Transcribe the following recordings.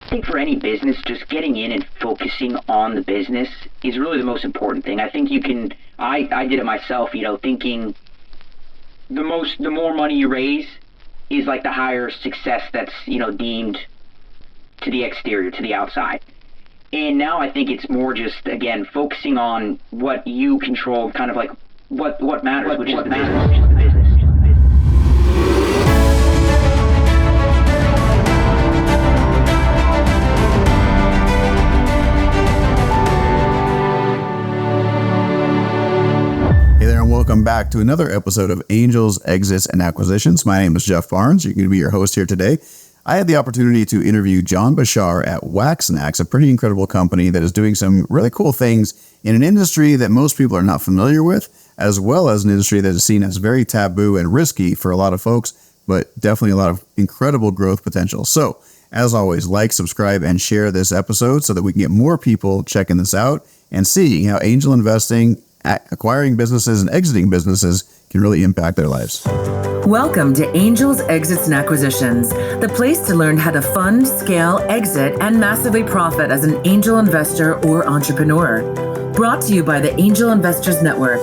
I think for any business, just getting in and focusing on the business is really the most important thing. I think I did it myself, thinking the more money you raise is like the higher success that's, deemed to the exterior, to the outside. And now I think it's more just, again, focusing on what you control, kind of like what matters, which is the business. Hey there, and welcome back to another episode of Angels, Exits, and Acquisitions. My name is Jeff Barnes. You're going to be your host here today. I had the opportunity to interview John Basar at WaxNax, a pretty incredible company that is doing some really cool things in an industry that most people are not familiar with, as well as an industry that is seen as very taboo and risky for a lot of folks, but definitely a lot of incredible growth potential. So, as always, like, subscribe, and share this episode so that we can get more people checking this out and seeing how angel investing, acquiring businesses, and exiting businesses can really impact their lives. Welcome to Angels, Exits, and Acquisitions, the place to learn how to fund, scale, exit, and massively profit as an angel investor or entrepreneur. Brought to you by the Angel Investors Network.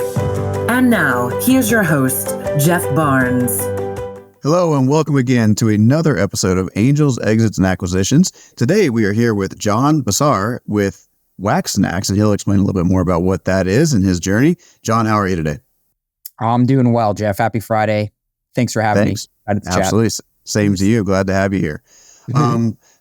And now, here's your host, Jeff Barnes. Hello, and welcome again to another episode of Angels, Exits, and Acquisitions. Today, we are here with John Basar with WaxNax, and he'll explain a little bit more about what that is and his journey. John, how are you today? I'm doing well, Jeff. Happy Friday. Thanks for having me. Absolutely. Same to you. Glad to have you here.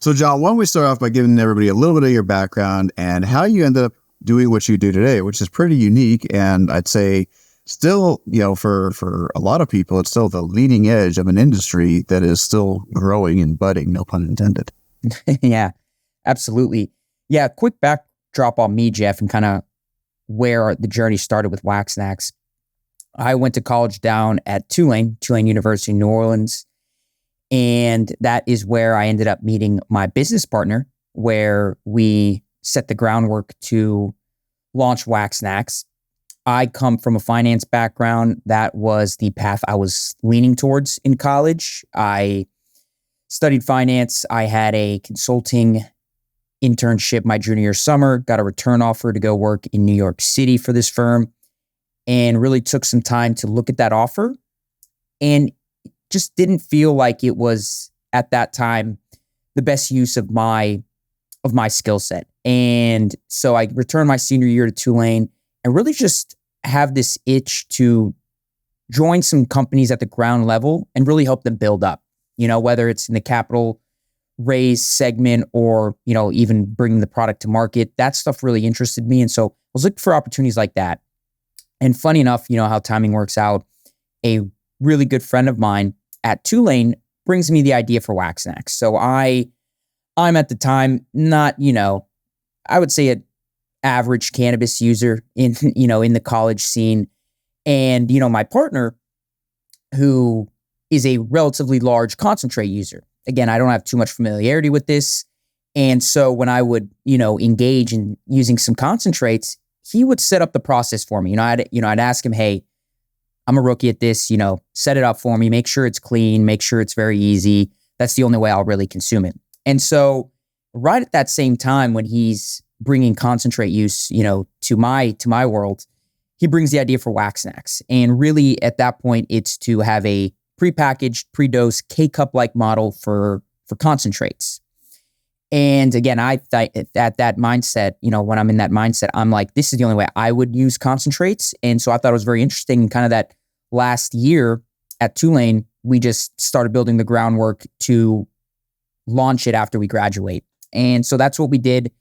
So, John, why don't we start off by giving everybody a little bit of your background and how you ended up doing what you do today, which is pretty unique. And I'd say still, for a lot of people, it's still the leading edge of an industry that is still growing and budding, no pun intended. Yeah, absolutely. Yeah, quick backdrop on me, Jeff, and kind of where the journey started with WaxNax. I went to college down at Tulane University, New Orleans. And that is where I ended up meeting my business partner, where we set the groundwork to launch WaxNax. I come from a finance background. That was the path I was leaning towards in college. I studied finance. I had a consulting internship my junior year summer, got a return offer to go work in New York City for this firm, and really took some time to look at that offer and just didn't feel like it was at that time the best use of my skill set. And so I returned my senior year to Tulane and really just have this itch to join some companies at the ground level and really help them build up, whether it's in the capital raise segment or, even bringing the product to market. That stuff really interested me. And so I was looking for opportunities like that. And funny enough, how timing works out, a really good friend of mine at Tulane brings me the idea for WaxNax. So I'm at the time not, I would say an average cannabis user in the college scene. And, my partner, who is a relatively large concentrate user. Again, I don't have too much familiarity with this. And so when I would, engage in using some concentrates, he would set up the process for me. I'd ask him, hey, I'm a rookie at this, set it up for me, make sure it's clean, make sure it's very easy. That's the only way I'll really consume it. And so right at that same time, when he's bringing concentrate use, to my world, he brings the idea for WaxNax. And really at that point, it's to have a prepackaged, pre-dosed K-cup-like model for concentrates. And again, I thought at that mindset, when I'm in that mindset, I'm like, this is the only way I would use concentrates. And so I thought it was very interesting. And kind of that last year at Tulane, we just started building the groundwork to launch it after we graduate. And so that's what we did.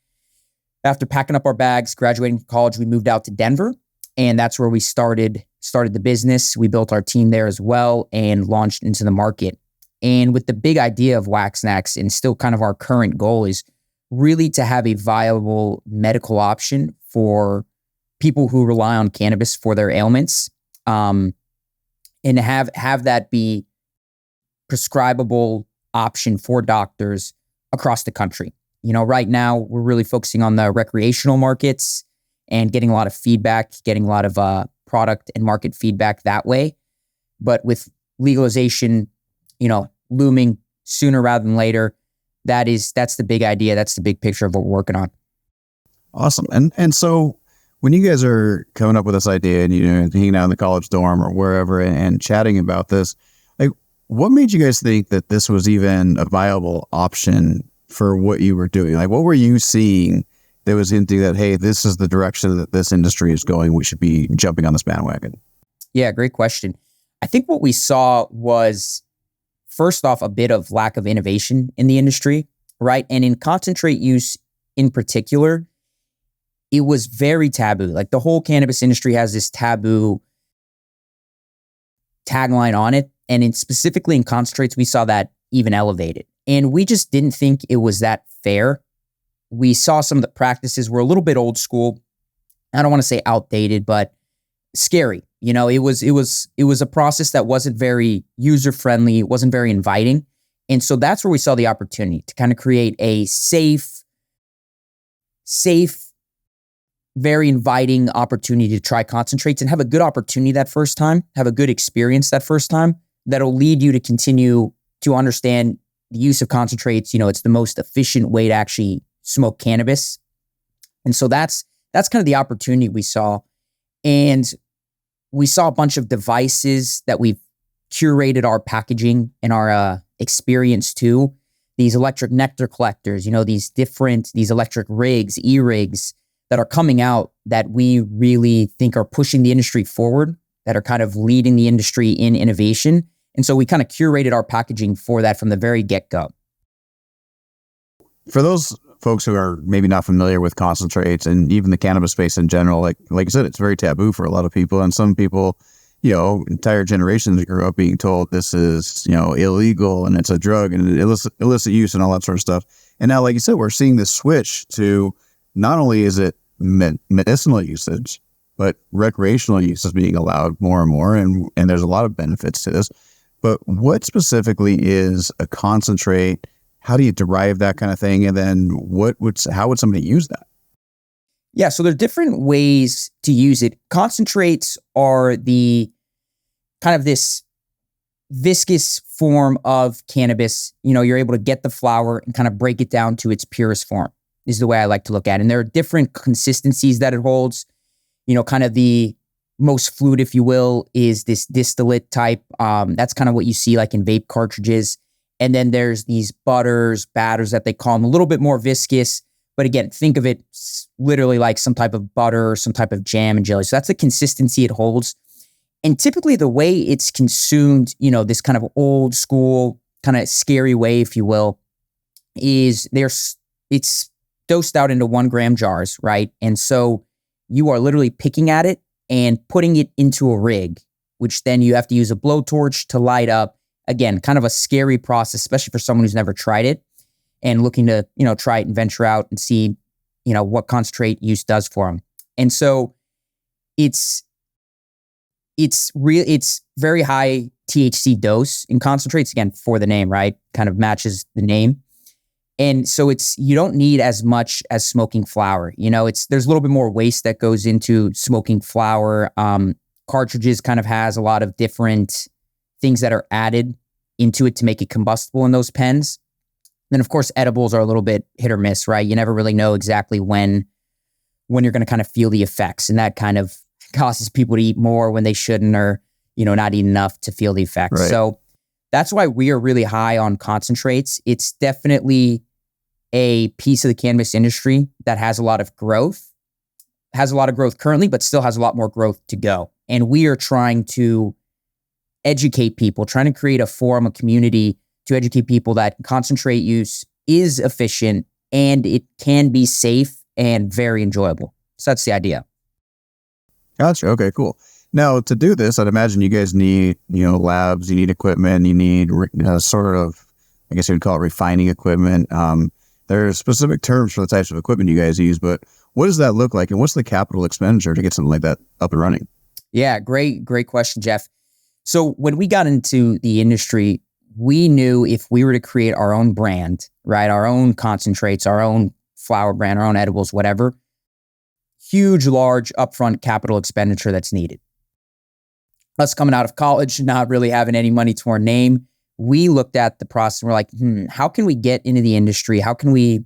After packing up our bags, graduating from college, we moved out to Denver. And that's where we started the business. We built our team there as well and launched into the market. And with the big idea of WaxNax, and still kind of our current goal, is really to have a viable medical option for people who rely on cannabis for their ailments, and have that be prescribable option for doctors across the country. Right now we're really focusing on the recreational markets and getting a lot of feedback, getting a lot of product and market feedback that way. But with legalization, looming sooner rather than later, that's the big idea. That's the big picture of what we're working on. Awesome. And so when you guys are coming up with this idea and, hanging out in the college dorm or wherever and chatting about this, like, what made you guys think that this was even a viable option for what you were doing? Like, what were you seeing that was into that, hey, this is the direction that this industry is going, we should be jumping on this bandwagon? Yeah, great question. I think what we saw was, first off, a bit of lack of innovation in the industry, right? And in concentrate use in particular, it was very taboo. Like, the whole cannabis industry has this taboo tagline on it. And specifically in concentrates, we saw that even elevated. And we just didn't think it was that fair. We saw some of the practices were a little bit old school. I don't want to say outdated, but scary. It was a process that wasn't very user friendly. It wasn't very inviting. And so that's where we saw the opportunity to kind of create a safe, very inviting opportunity to try concentrates and have a good opportunity that first time, have a good experience that first time that'll lead you to continue to understand the use of concentrates. It's the most efficient way to actually smoke cannabis. And so that's kind of the opportunity we saw. And we saw a bunch of devices that we've curated our packaging and our experience to. These electric nectar collectors, these electric rigs, e-rigs that are coming out that we really think are pushing the industry forward, that are kind of leading the industry in innovation. And so we kind of curated our packaging for that from the very get-go. For those folks who are maybe not familiar with concentrates and even the cannabis space in general, like I said, it's very taboo for a lot of people. And some people, entire generations grew up being told this is, illegal and it's a drug and illicit use and all that sort of stuff. And now, like you said, we're seeing this switch to not only is it medicinal usage, but recreational use is being allowed more and more. And there's a lot of benefits to this. But what specifically is a concentrate? How do you derive that kind of thing? And then how would somebody use that? Yeah, so there are different ways to use it. Concentrates are the kind of this viscous form of cannabis. You're able to get the flower and kind of break it down to its purest form, is the way I like to look at it. And there are different consistencies that it holds. Kind of the most fluid, if you will, is this distillate type. That's kind of what you see like in vape cartridges. And then there's these batters that they call them, a little bit more viscous. But again, think of it literally like some type of butter or some type of jam and jelly. So that's the consistency it holds. And typically the way it's consumed, this kind of old school, kind of scary way, if you will, is it's dosed out into 1 gram jars, right? And so you are literally picking at it and putting it into a rig, which then you have to use a blowtorch to light up. Again, kind of a scary process, especially for someone who's never tried it and looking to, try it and venture out and see, what concentrate use does for them. And so it's very high THC dose in concentrates, again, for the name, right? Kind of matches the name. And so you don't need as much as smoking flower. There's a little bit more waste that goes into smoking flower. Cartridges kind of has a lot of different things that are added into it to make it combustible in those pens. Then, of course, edibles are a little bit hit or miss, right? You never really know exactly when you're going to kind of feel the effects. And that kind of causes people to eat more when they shouldn't, or, not eat enough to feel the effects. Right. So that's why we are really high on concentrates. It's definitely a piece of the cannabis industry that has a lot of growth currently, but still has a lot more growth to go. And we are trying to educate people, trying to create a forum, a community to educate people that concentrate use is efficient and it can be safe and very enjoyable. So that's the idea. Gotcha. Okay, cool. Now, to do this, I'd imagine you guys need, labs, you need equipment, you need sort of, I guess you would call it refining equipment. There are specific terms for the types of equipment you guys use, but what does that look like? And what's the capital expenditure to get something like that up and running? Yeah, great question, Jeff. So when we got into the industry, we knew if we were to create our own brand, right, our own concentrates, our own flower brand, our own edibles, whatever, huge, large upfront capital expenditure that's needed. Us coming out of college, not really having any money to our name, we looked at the process and we're like, how can we get into the industry? How can we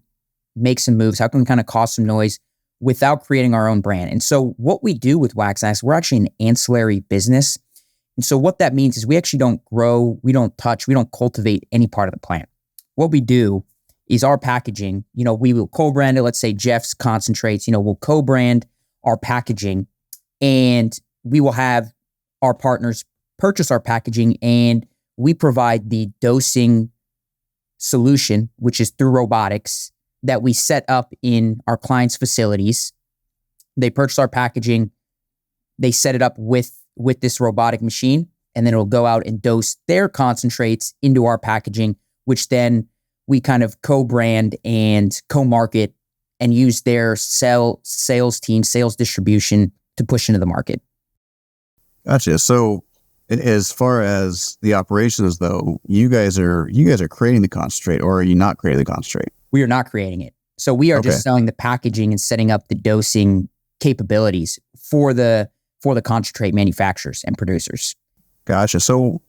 make some moves? How can we kind of cause some noise without creating our own brand? And so what we do with WaxNax, we're actually an ancillary business. And so what that means is we actually don't grow, we don't touch, we don't cultivate any part of the plant. What we do is our packaging, we will co-brand it. Let's say Jeff's concentrates, we'll co-brand our packaging, and we will have our partners purchase our packaging, and we provide the dosing solution, which is through robotics, that we set up in our clients' facilities. They purchase our packaging, they set it up with this robotic machine, and then it'll go out and dose their concentrates into our packaging, which then we kind of co-brand and co-market and use their sales team, sales distribution to push into the market. Gotcha. So as far as the operations though, you guys are creating the concentrate, or are you not creating the concentrate? We are not creating it. So we are just selling the packaging and setting up the dosing capabilities for the concentrate manufacturers and producers. Gotcha. So,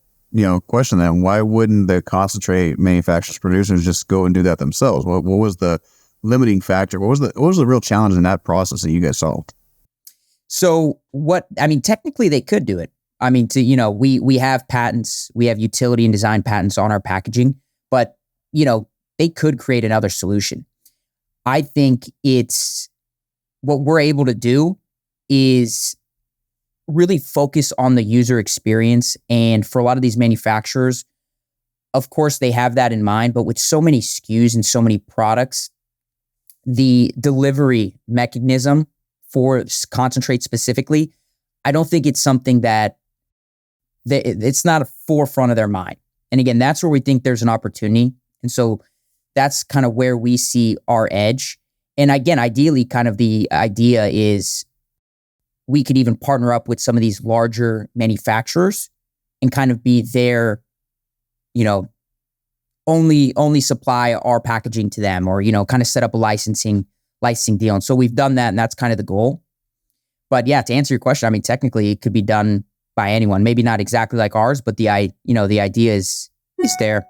question then, why wouldn't the concentrate manufacturers, producers just go and do that themselves? What was the limiting factor? What was the real challenge in that process that you guys solved? So technically they could do it. We have patents, we have utility and design patents on our packaging, but, they could create another solution. I think it's what we're able to do is really focus on the user experience. And for a lot of these manufacturers, of course, they have that in mind, but with so many SKUs and so many products, the delivery mechanism for concentrate specifically, I don't think it's something that it's not a forefront of their mind. And again, that's where we think there's an opportunity. And so that's kind of where we see our edge. And again, ideally, kind of the idea is we could even partner up with some of these larger manufacturers and kind of be their, only supply our packaging to them, or, kind of set up a licensing deal. And so we've done that, and that's kind of the goal. But yeah, to answer your question, technically it could be done by anyone, maybe not exactly like ours, but the idea is there.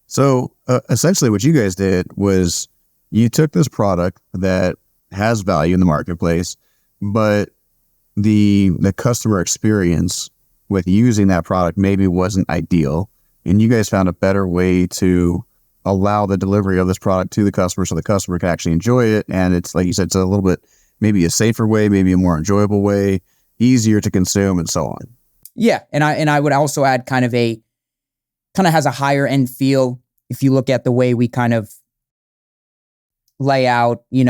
So essentially what you guys did was you took this product that has value in the marketplace, but the customer experience with using that product maybe wasn't ideal. And you guys found a better way to allow the delivery of this product to the customer so the customer can actually enjoy it. And it's, like you said, it's a little bit, maybe a safer way, maybe a more enjoyable way, easier to consume, and so on. Yeah. And I would also add kind of has a higher end feel. If you look at the way we kind of lay out, we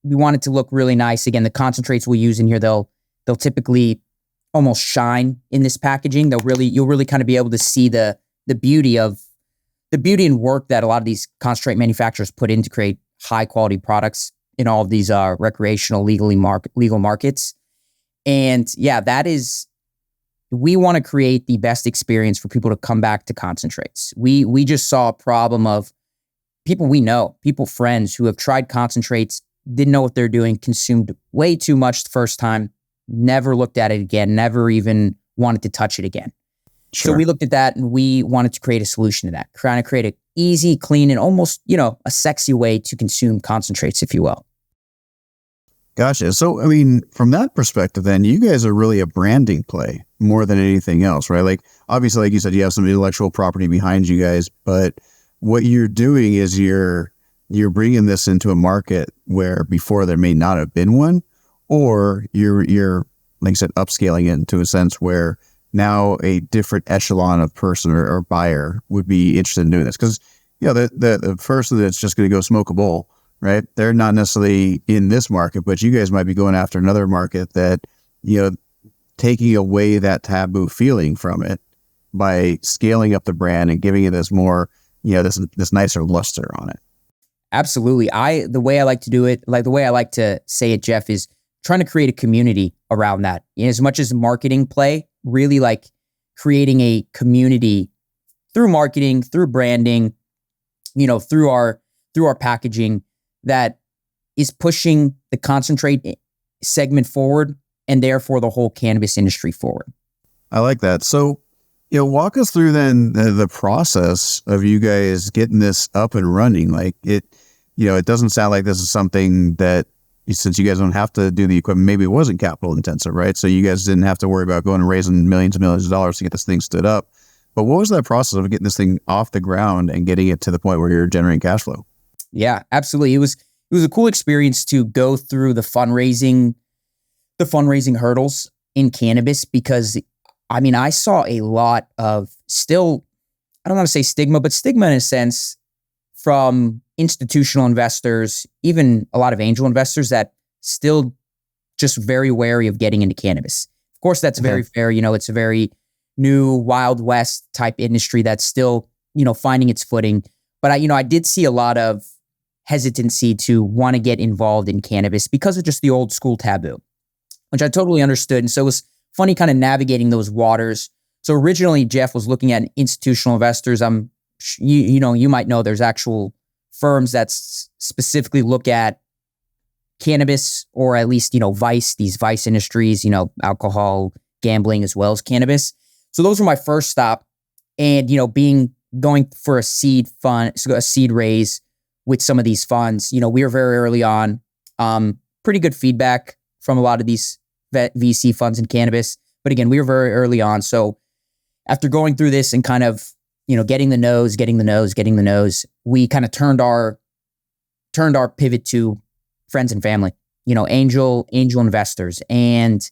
want it to look really nice. Again, the concentrates we'll use in here, they'll typically almost shine in this packaging. You'll really kind of be able to see the beauty and work that a lot of these concentrate manufacturers put in to create high quality products in all of these recreational legal markets. And yeah, we want to create the best experience for people to come back to concentrates. We just saw a problem of people we know, friends who have tried concentrates, didn't know what they're doing, consumed way too much the first time, never looked at it again, never even wanted to touch it again. Sure. So we looked at that and we wanted to create a solution to that, trying to create an easy, clean, and almost, a sexy way to consume concentrates, if you will. Gotcha. So, from that perspective, then you guys are really a branding play more than anything else, right? Like, obviously, like you said, you have some intellectual property behind you guys, but what you're doing is you're bringing this into a market where before there may not have been one, or you're like I said, upscaling it into a sense where now a different echelon of person or buyer would be interested in doing this. Because, the person that's just going to go smoke a bowl, right? They're not necessarily in this market, but you guys might be going after another market that, taking away that taboo feeling from it by scaling up the brand and giving it this more, this nicer luster on it. Absolutely. The way I like to do it, like the way I like to say it, Jeff, is trying to create a community around that. As much as marketing play, really like creating a community through marketing, through branding, through our packaging that is pushing the concentrate segment forward and therefore the whole cannabis industry forward. I like that. So Walk us through then the process of you guys getting this up and running. Like it doesn't sound like this is something that, since you guys don't have to do the equipment, maybe it wasn't capital intensive, right? So you guys didn't have to worry about going and raising millions and millions of dollars to get this thing stood up. But what was that process of getting this thing off the ground and getting it to the point where you're generating cash flow? Yeah, absolutely. It was a cool experience to go through the fundraising hurdles in cannabis, because I saw a lot of still, I don't want to say stigma, but stigma in a sense from institutional investors, even a lot of angel investors that still just very wary of getting into cannabis. Of course, that's very fair. It's a very new Wild West type industry that's still, finding its footing. But I did see a lot of hesitancy to want to get involved in cannabis because of just the old school taboo, which I totally understood. And so it was funny kind of navigating those waters. So originally Jeff was looking at institutional investors. You might know there's actual firms that specifically look at cannabis, or at least, these vice industries, alcohol, gambling, as well as cannabis. So those were my first stop. And, going for a seed raise with some of these funds, we were very early on, pretty good feedback from a lot of these VC funds in cannabis. But again, we were very early on. So after going through this and kind of, getting the no's, we kind of turned our pivot to friends and family, angel investors. And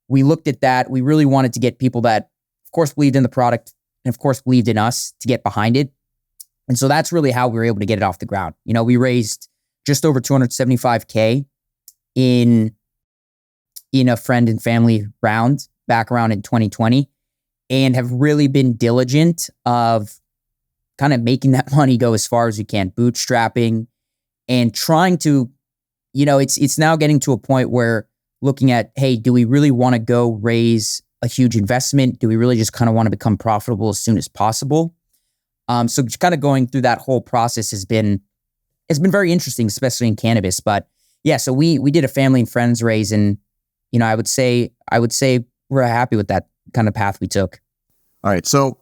we looked at that. We really wanted to get people that, of course, believed in the product and of course believed in us to get behind it. And so that's really how we were able to get it off the ground. We raised just over $275K in a friend and family round back around in 2020, and have really been diligent of kind of making that money go as far as you can, bootstrapping and trying to, it's now getting to a point where looking at, hey, do we really want to go raise a huge investment? Do we really just kind of want to become profitable as soon as possible? So just kind of going through that whole process has been very interesting, especially in cannabis. But yeah, so we did a family and friends raise, and I would say we're happy with that kind of path we took. All right, so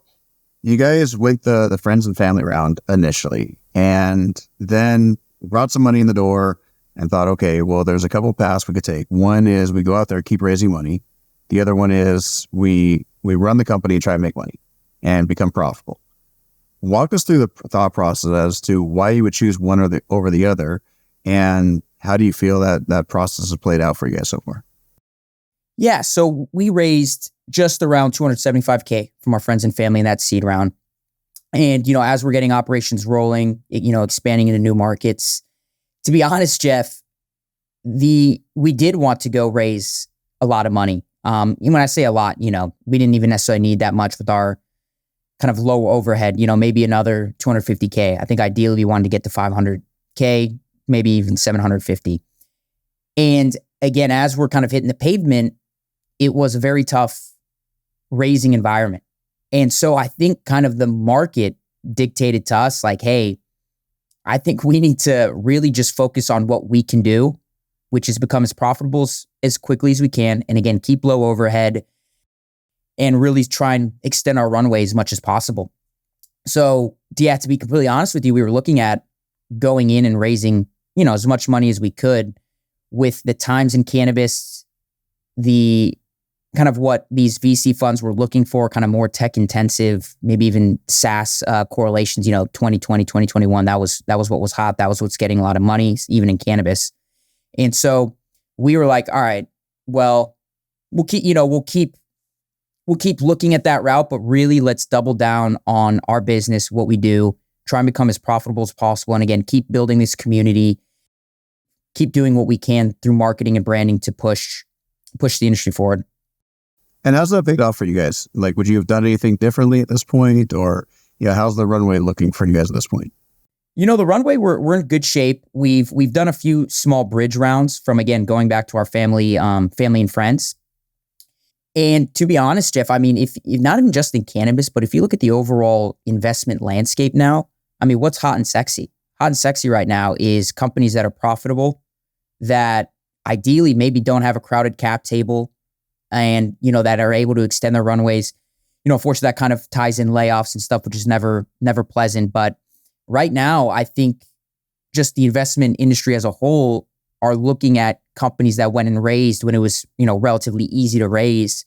you guys went the friends and family round initially, and then brought some money in the door and thought, okay, well, there's a couple of paths we could take. One is we go out there, keep raising money. The other one is we run the company and try to make money and become profitable. Walk us through the thought process as to why you would choose one over the other, and how do you feel that process has played out for you guys so far? Yeah, so we raised just around $275K from our friends and family in that seed round. And, as we're getting operations rolling, expanding into new markets, to be honest, Jeff, we did want to go raise a lot of money. When I say a lot, we didn't even necessarily need that much with our kind of low overhead, maybe another $250K. I think ideally we wanted to get to $500K, maybe even $750. And again, as we're kind of hitting the pavement, it was a very tough raising environment. And so I think kind of the market dictated to us like, hey, I think we need to really just focus on what we can do, which is become as profitable as quickly as we can. And again, keep low overhead and really try and extend our runway as much as possible. So yeah, to be completely honest with you, we were looking at going in and raising, as much money as we could with the times in cannabis, the kind of what these VC funds were looking for, kind of more tech intensive, maybe even SaaS correlations, 2020, 2021, that was what was hot. That was what's getting a lot of money, even in cannabis. And so we were like, all right, well, we'll keep looking at that route, but really let's double down on our business, what we do, try and become as profitable as possible. And again, keep building this community, keep doing what we can through marketing and branding to push the industry forward. And how's that paid off for you guys? Like, would you have done anything differently at this point? Or, how's the runway looking for you guys at this point? The runway, we're in good shape. We've done a few small bridge rounds from, again, going back to our family and friends. And to be honest, Jeff, if not even just in cannabis, but if you look at the overall investment landscape now, what's hot and sexy? Hot and sexy right now is companies that are profitable, that ideally maybe don't have a crowded cap table, and, that are able to extend their runways. unfortunately that kind of ties in layoffs and stuff, which is never pleasant. But right now, I think just the investment industry as a whole are looking at companies that went and raised when it was, relatively easy to raise,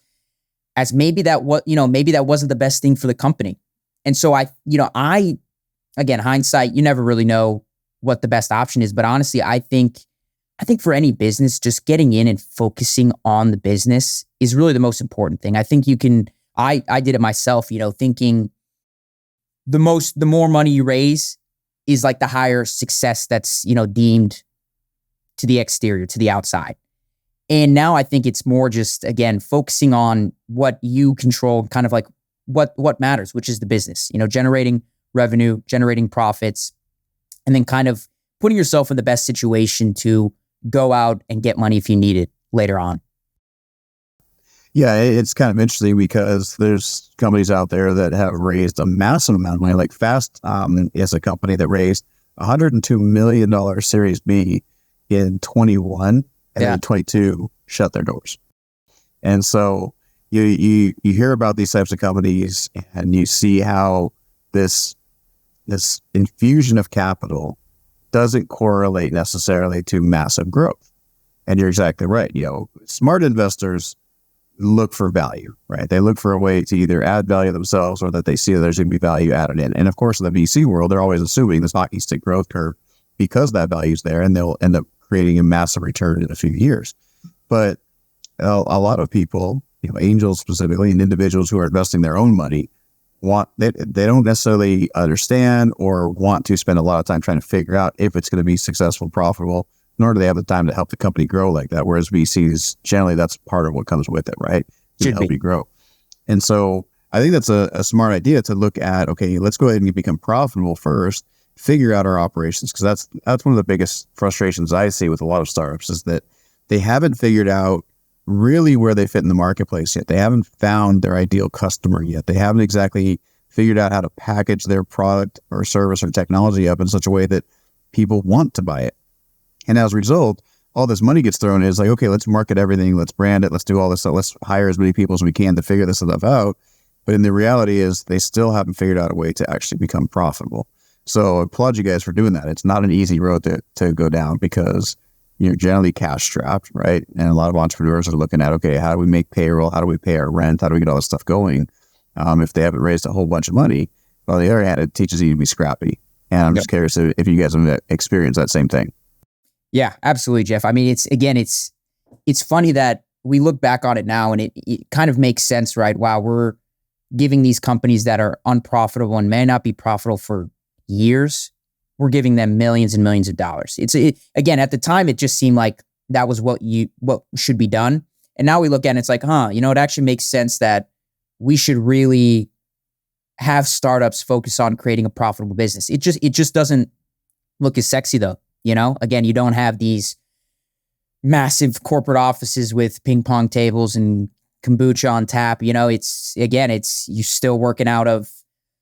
as maybe that wasn't the best thing for the company. And so again, hindsight, you never really know what the best option is. But honestly, I think for any business, just getting in and focusing on the business is really the most important thing. I think I did it myself, thinking the more money you raise is like the higher success that's, deemed to the exterior, to the outside. And now I think it's more just, again, focusing on what you control, kind of like what matters, which is the business, generating revenue, generating profits, and then kind of putting yourself in the best situation to go out and get money if you need it later on. Yeah, it's kind of interesting because there's companies out there that have raised a massive amount of money. Like Fast is a company that raised $102 million Series B in 21, and then 22 shut their doors. And so you hear about these types of companies, and you see how this infusion of capital doesn't correlate necessarily to massive growth. And you're exactly right. Smart investors look for value, right? They look for a way to either add value themselves or that they see that there's going to be value added in. And of course, in the VC world, they're always assuming this hockey stick growth curve because that value is there, and they'll end up creating a massive return in a few years. But a lot of people, angels specifically, and individuals who are investing their own money, they don't necessarily understand or want to spend a lot of time trying to figure out if it's going to be successful, profitable, nor do they have the time to help the company grow like that. Whereas VCs, generally, that's part of what comes with it, right? To help you grow. And so I think that's a smart idea to look at, okay, let's go ahead and become profitable first, figure out our operations, because that's one of the biggest frustrations I see with a lot of startups is that they haven't figured out really where they fit in the marketplace yet. They haven't found their ideal customer yet. They haven't exactly figured out how to package their product or service or technology up in such a way that people want to buy it. And as a result, all this money gets thrown in. It's like, okay, let's market everything. Let's brand it. Let's do all this stuff. Let's hire as many people as we can to figure this stuff out. But in the reality is they still haven't figured out a way to actually become profitable. So I applaud you guys for doing that. It's not an easy road to go down because you're generally cash strapped, right? And a lot of entrepreneurs are looking at, okay, how do we make payroll? How do we pay our rent? How do we get all this stuff going? If they haven't raised a whole bunch of money. But on the other hand, it teaches you to be scrappy. And I'm just curious if you guys have experienced that same thing. Yeah, absolutely, Jeff. I mean, it's funny that we look back on it now and it kind of makes sense, right? Wow, we're giving these companies that are unprofitable and may not be profitable for years, we're giving them millions and millions of dollars. Again, at the time, it just seemed like that was what should be done. And now we look at it and it's like, it actually makes sense that we should really have startups focus on creating a profitable business. It just doesn't look as sexy though. Again, you don't have these massive corporate offices with ping pong tables and kombucha on tap. It's you're still working out of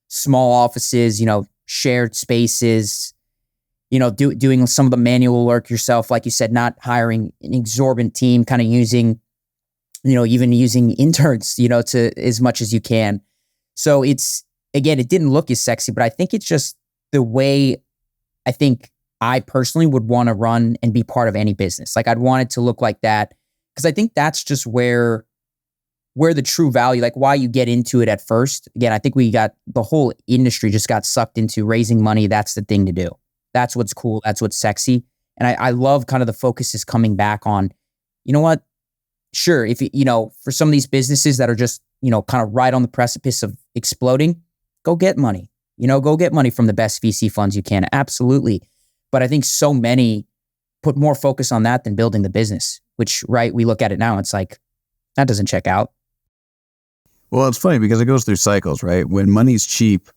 small offices, shared spaces, doing some of the manual work yourself. Like you said, not hiring an exorbitant team, kind of using, even using interns, to as much as you can. So it didn't look as sexy, but I think it's just the way I think I personally would want to run and be part of any business. Like I'd want it to look like that because I think that's just where the true value, like why you get into it at first. Again, I think the whole industry just got sucked into raising money. That's the thing to do. That's what's cool. That's what's sexy. And I love kind of the focus is coming back on, you know what? Sure. If for some of these businesses that are just, kind of right on the precipice of exploding, go get money, go get money from the best VC funds you can. Absolutely. But I think so many put more focus on that than building the business, which, right, we look at it now, it's like, that doesn't check out. Well, it's funny because it goes through cycles, right? When money's cheap,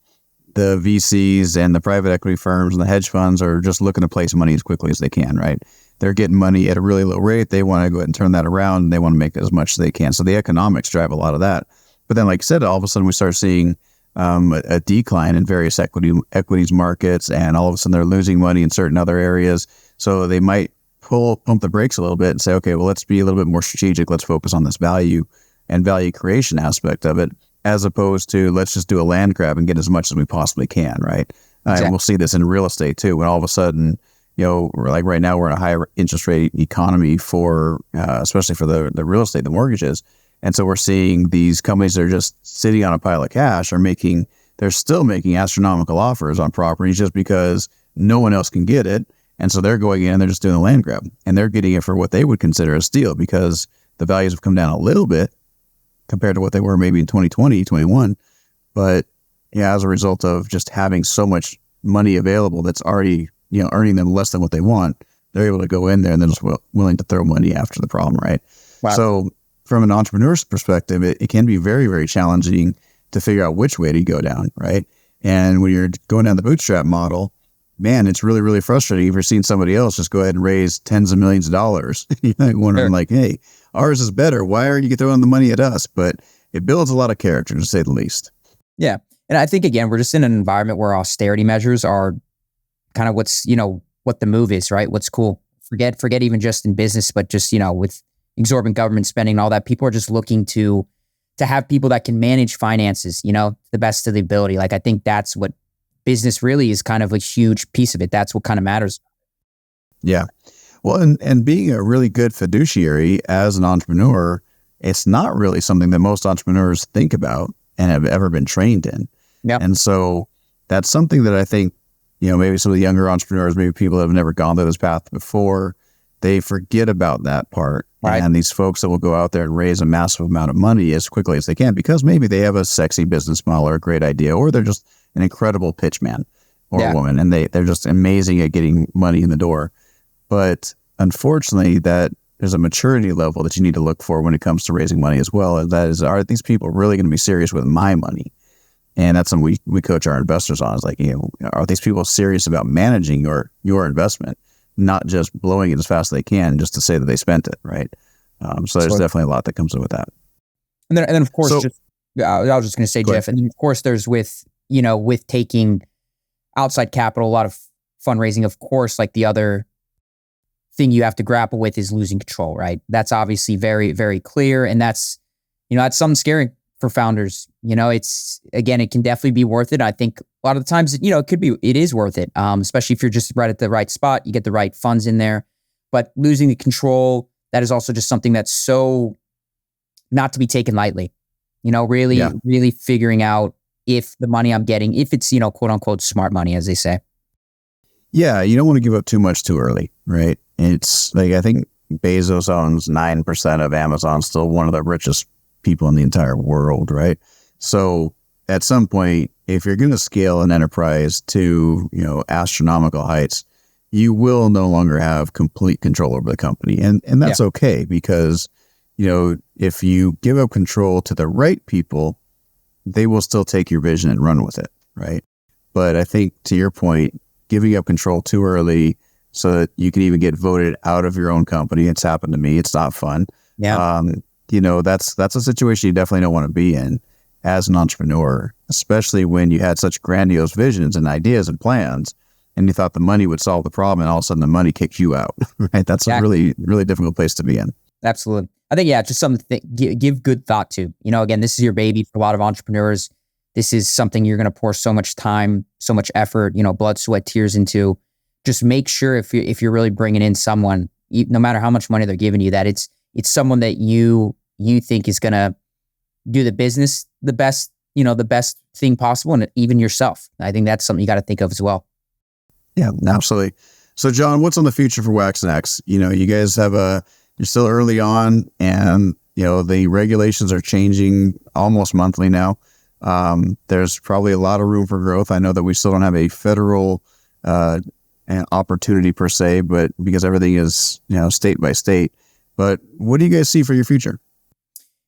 the VCs and the private equity firms and the hedge funds are just looking to place money as quickly as they can, right? They're getting money at a really low rate. They want to go ahead and turn that around. And they want to make as much as they can. So the economics drive a lot of that. But then, like I said, all of a sudden we start seeing a decline in various equities markets, and all of a sudden they're losing money in certain other areas. So they might pump the brakes a little bit and say, okay, well, let's be a little bit more strategic. Let's focus on this value and value creation aspect of it. as opposed to let's just do a land grab and get as much as we possibly can, right? Exactly. And we'll see this in real estate too, when all of a sudden, like right now we're in a higher interest rate economy for, especially for the real estate, the mortgages. And so we're seeing these companies that are just sitting on a pile of cash they're still making astronomical offers on properties just because no one else can get it. And so they're going in and they're just doing a land grab and they're getting it for what they would consider a steal because the values have come down a little bit compared to what they were maybe in 2020, 21. But yeah, as a result of just having so much money available that's already, earning them less than what they want, they're able to go in there and they're just willing to throw money after the problem, right? Wow. So from an entrepreneur's perspective, it can be very, very challenging to figure out which way to go down, right? And when you're going down the bootstrap model, man, it's really, really frustrating if you're seeing somebody else just go ahead and raise tens of millions of dollars. You're wondering like, hey, ours is better. Why are you throwing the money at us? But it builds a lot of character, to say the least. Yeah. And I think, again, we're just in an environment where austerity measures are kind of what's, what the move is, right? What's cool. Forget even just in business, but just, with exorbitant government spending and all that, people are just looking to have people that can manage finances, the best of the ability. Like, I think that's what business really is, kind of a huge piece of it. That's what kind of matters. Yeah. Well, and being a really good fiduciary as an entrepreneur, it's not really something that most entrepreneurs think about and have ever been trained in. Yeah. And so that's something that I think, maybe some of the younger entrepreneurs, maybe people that have never gone through this path before, they forget about that part. Right. And these folks that will go out there and raise a massive amount of money as quickly as they can because maybe they have a sexy business model or a great idea, or they're just an incredible pitch man or woman, and they're just amazing at getting money in the door. But unfortunately, that there's a maturity level that you need to look for when it comes to raising money as well. And that is, are these people really going to be serious with my money? And that's something we coach our investors on. Is like, are these people serious about managing your investment, not just blowing it as fast as they can just to say that they spent it, right? So there's definitely a lot that comes in with that. And then of course, I was just going to say, Jeff, and then of course there's with taking outside capital, a lot of fundraising, of course, like the other thing you have to grapple with is losing control, right? That's obviously very, very clear. And that's something scary for founders. It's, again, it can definitely be worth it. I think a lot of the times, it is worth it. Especially if you're just right at the right spot, you get the right funds in there, but losing the control, that is also just something that's so not to be taken lightly, really figuring out if the money I'm getting, if it's, quote unquote, smart money, as they say. Yeah. You don't want to give up too much too early, right? It's like, I think Bezos owns 9% of Amazon, still one of the richest people in the entire world, right? So at some point, if you're going to scale an enterprise to, astronomical heights, you will no longer have complete control over the company. And that's okay because, if you give up control to the right people, they will still take your vision and run with it, right? But I think to your point, giving up control too early so that you can even get voted out of your own company, it's happened to me. It's not fun. Yeah. That's a situation you definitely don't want to be in as an entrepreneur, especially when you had such grandiose visions and ideas and plans, and you thought the money would solve the problem, and all of a sudden the money kicks you out, right? That's a really, really difficult place to be in. Absolutely. I think, just something to give good thought to. Again, this is your baby for a lot of entrepreneurs. This is something you're going to pour so much time, so much effort, blood, sweat, tears into. Just make sure if you're really bringing in someone, no matter how much money they're giving you, that it's someone that you think is going to do the business the best thing possible, and even yourself. I think that's something you got to think of as well. Yeah, absolutely. So, John, what's on the future for WaxNax? You guys you're still early on, and the regulations are changing almost monthly now. There's probably a lot of room for growth. I know that we still don't have a federal opportunity per se, but because everything is state by state. But what do you guys see for your future?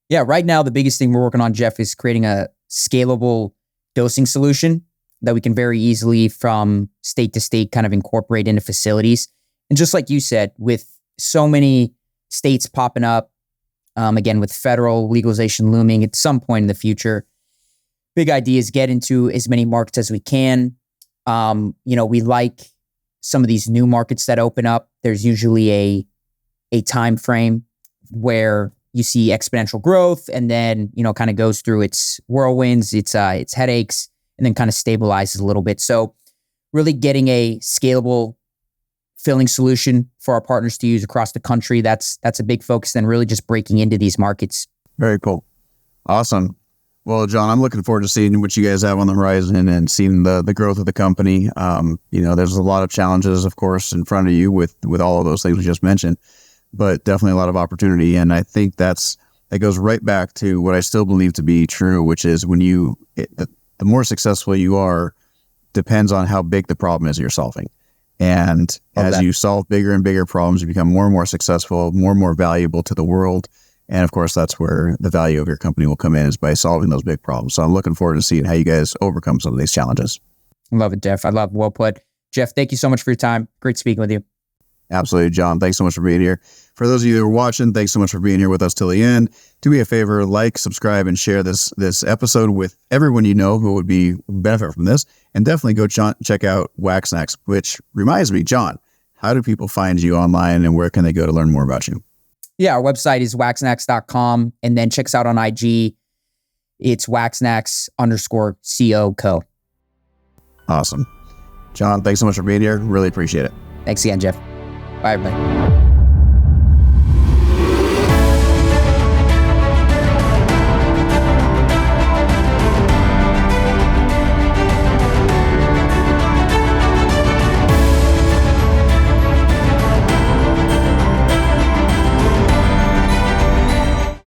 Yeah, right now the biggest thing we're working on, Jeff, is creating a scalable dosing solution that we can very easily from state to state kind of incorporate into facilities. And just like you said, with so many states popping up, again, with federal legalization looming at some point in the future, big idea is get into as many markets as we can. We like some of these new markets that open up. There's usually a time frame where, you see exponential growth, and then, kind of goes through its whirlwinds, its headaches, and then kind of stabilizes a little bit. So really getting a scalable filling solution for our partners to use across the country. That's a big focus. Then really just breaking into these markets. Very cool. Awesome. Well, John, I'm looking forward to seeing what you guys have on the horizon and seeing the growth of the company. There's a lot of challenges, of course, in front of you with all of those things we just mentioned, but definitely a lot of opportunity. And I think that goes right back to what I still believe to be true, which is the more successful you are depends on how big the problem is you're solving. And as you solve bigger and bigger problems, you become more and more successful, more and more valuable to the world. And of course, that's where the value of your company will come in, is by solving those big problems. So I'm looking forward to seeing how you guys overcome some of these challenges. I love it, Jeff. Well put. Jeff, thank you so much for your time. Great speaking with you. Absolutely, John. Thanks so much for being here. For those of you who are watching, thanks so much for being here with us till the end. Do me a favor, like, subscribe, and share this episode with everyone you know who would benefit from this. And definitely go check out WaxNax, which reminds me, John, how do people find you online, and where can they go to learn more about you? Yeah, our website is waxnax.com, and then check us out on IG. It's waxnax_CO. Awesome. John, thanks so much for being here. Really appreciate it. Thanks again, Jeff. Bye, everybody.